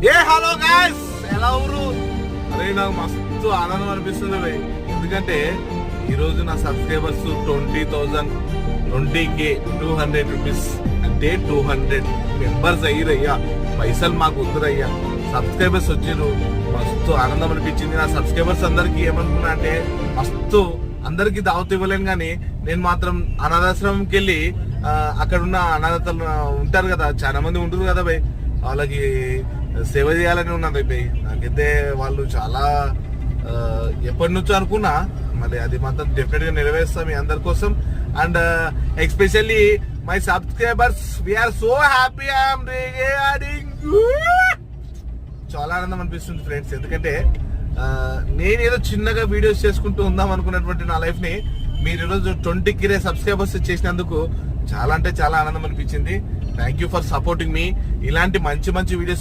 Hello guys, ఎలా ఊరు? అరే నాకు మస్తు ఆనందం అనిపిస్తుంది భయ్. ఎందుకంటే ఈరోజు నా సబ్స్క్రైబర్స్ 20K 200 రూపీస్ అంటే 200 మెంబర్స్ అయ్యిరయ్యా. పైసలు మాకు వద్దురయ్యా, సబ్స్క్రైబర్స్ వచ్చిర్రు. మస్తు ఆనందం అనిపించింది. నా సబ్స్క్రైబర్స్ అందరికి ఏమనుకున్నా అంటే మస్తు అందరికి దావత్ ఇవ్వలేను, కానీ నేను మాత్రం అనాథాశ్రమంకి వెళ్ళి అక్కడ ఉన్న అనాథతలు ఉంటారు కదా, చాలా మంది ఉంటారు కదా భయ్, వాళ్ళకి సేవ చేయాలని ఉన్నది భయ్. నాకైతే వాళ్ళు చాలా ఎప్పటి నుంచో అనుకున్నా, మరి అది మాత్రం డెఫినెట్ గా నెరవేరుస్తాం మీ అందరి కోసం. And especially my subscribers, we are so happy. I'm regarding చాలా ఆనందం అనిపిస్తుంది ఫ్రెండ్స్. ఎందుకంటే నేనేదో చిన్నగా వీడియోస్ చేసుకుంటూ ఉందాం అనుకున్నటువంటి నా లైఫ్ ని మీరు ఈరోజు 20K సబ్స్క్రైబర్స్ చేసినందుకు చాలా అంటే చాలా ఆనందం అనిపించింది. థ్యాంక్ యూ ఫర్ సపోర్టింగ్ మీ. ఇలాంటి మంచి మంచి వీడియోస్